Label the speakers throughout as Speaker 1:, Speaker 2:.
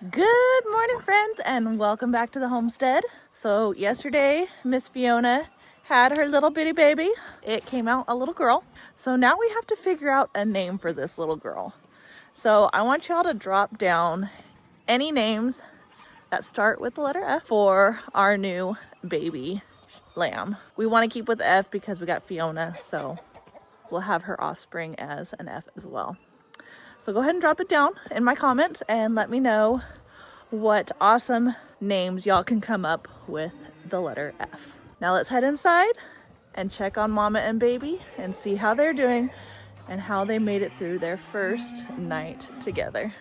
Speaker 1: Good morning, friends, and welcome back to the homestead. So yesterday, Miss Fiona had her little bitty baby. It came out a little girl. So now we have to figure out a name for this little girl. So I want y'all to drop down any names that start with the letter F for our new baby lamb. We want to keep with F because we got Fiona, so we'll have her offspring as an F as well. So go ahead and drop it down in my comments and let me know what awesome names y'all can come up with the letter F. Now let's head inside and check on Mama and baby and see how they're doing and how they made it through their first night together.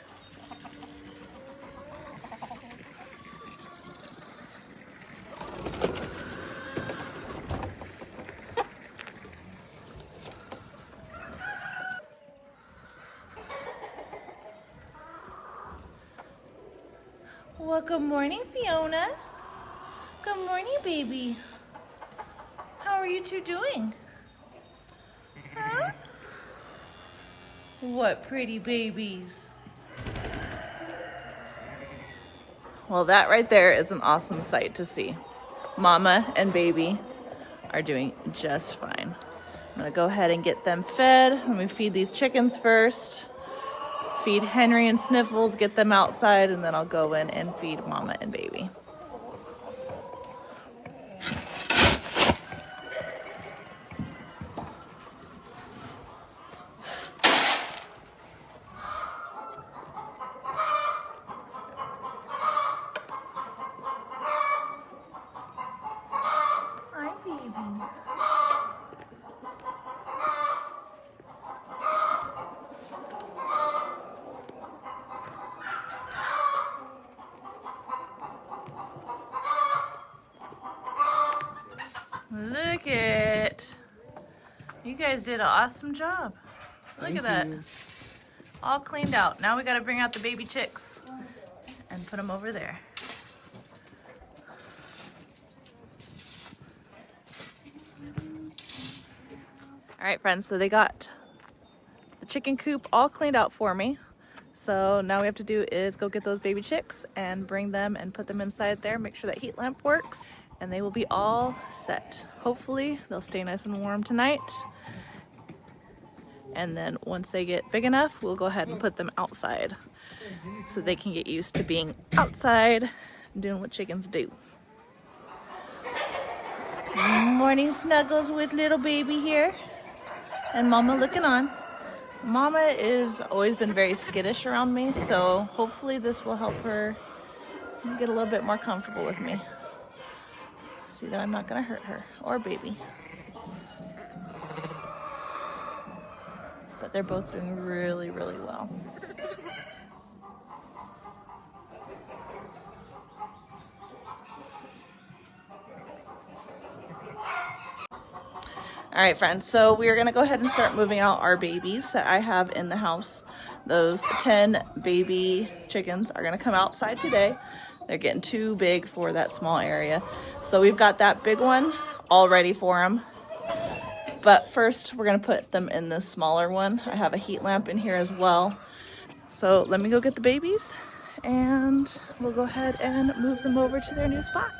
Speaker 1: Well, good morning, Fiona. Good morning, baby. How are you two doing? Huh? What pretty babies. Well, that right there is an awesome sight to see. Mama and baby are doing just fine. I'm gonna go ahead and get them fed. Let me feed these chickens first. Feed Henry and Sniffles, get them outside, and then I'll go in and feed Mama and baby. Hi, baby. Look it. You guys did an awesome job. Look at that. All cleaned out. Now we gotta bring out the baby chicks and put them over there. All right, friends, so they got the chicken coop all cleaned out for me. So now we have to do is go get those baby chicks and bring them and put them inside there, make sure that heat lamp works, and they will be all set. Hopefully they'll stay nice and warm tonight. And then once they get big enough, we'll go ahead and put them outside so they can get used to being outside and doing what chickens do. Morning snuggles with little baby here. And Mama looking on. Mama is always been very skittish around me, so hopefully this will help her get a little bit more comfortable with me. See that I'm not gonna hurt her or baby. But they're both doing really, really well. All right, friends, so we are gonna go ahead and start moving out our babies that I have in the house. Those 10 baby chickens are gonna come outside today. They're getting too big for that small area. So we've got that big one all ready for them. But first we're gonna put them in this smaller one. I have a heat lamp in here as well. So let me go get the babies and we'll go ahead and move them over to their new spot.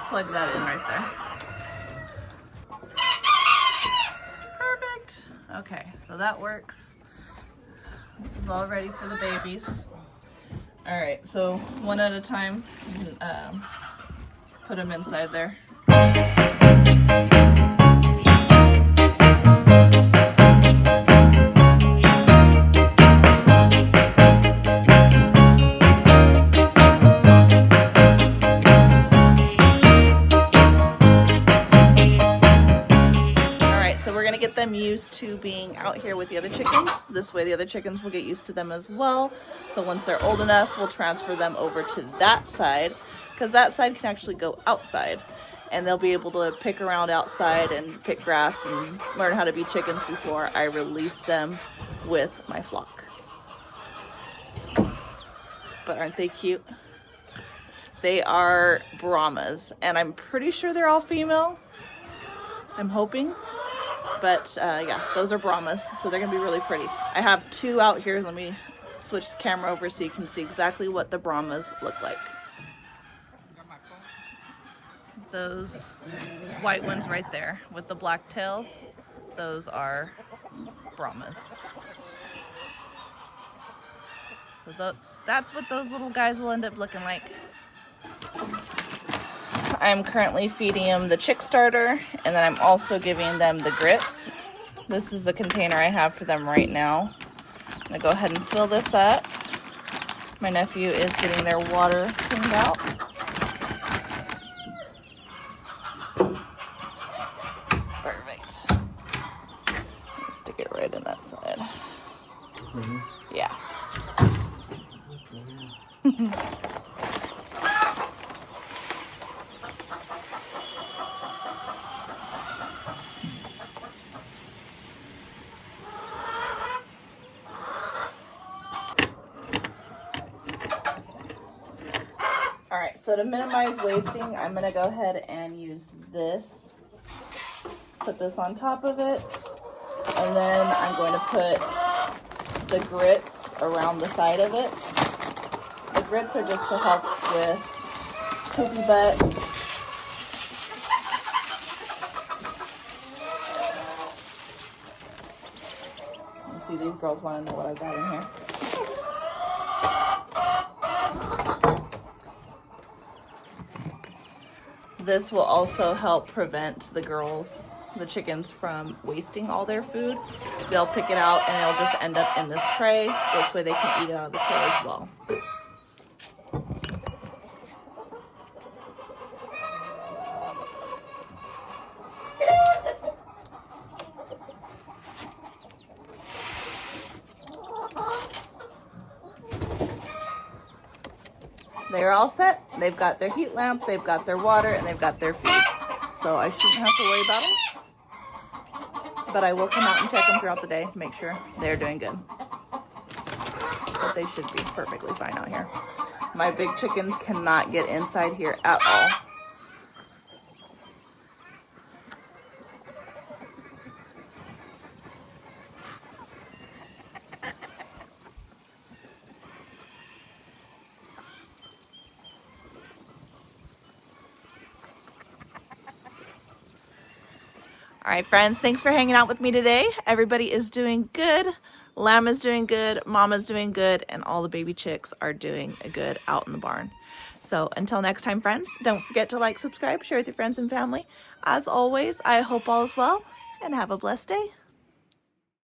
Speaker 1: Plug that in right there. Perfect. Okay, so that works. This is all ready for the babies. All right, so one at a time, you can put them inside there. Get them used to being out here with the other chickens. This way the other chickens will get used to them as well. So once they're old enough, we'll transfer them over to that side because that side can actually go outside and they'll be able to pick around outside and pick grass and learn how to be chickens before I release them with my flock. But aren't they cute? They are Brahmas and I'm pretty sure they're all female. I'm hoping. But yeah, those are Brahmas, so they're gonna be really pretty. I have two out here. Let me switch the camera over so you can see exactly what the Brahmas look like. Those white ones right there with the black tails, those are Brahmas. So that's what those little guys will end up looking like. I'm currently feeding them the chick starter, and then I'm also giving them the grits. This is the container I have for them right now. I'm gonna go ahead and fill this up. My nephew is getting their water cleaned out. Perfect. Stick it right in that side. Mm-hmm. Yeah. All right, so to minimize wasting, I'm gonna go ahead and use this. Put this on top of it, and then I'm going to put the grits around the side of it. The grits are just to help with poopy butt. You see, these girls want to know what I've got in here. This will also help prevent the chickens from wasting all their food. They'll pick it out and it'll just end up in this tray. This way they can eat it out of the tray as well. They're all set. They've got their heat lamp, they've got their water, and they've got their feed. So I shouldn't have to worry about them. But I will come out and check them throughout the day to make sure they're doing good. But they should be perfectly fine out here. My big chickens cannot get inside here at all. All right, friends, thanks for hanging out with me today. Everybody is doing good. Lamb is doing good, Mama's doing good, and all the baby chicks are doing good out in the barn. So until next time, friends, don't forget to like, subscribe, share with your friends and family. As always, I hope all is well, and have a blessed day.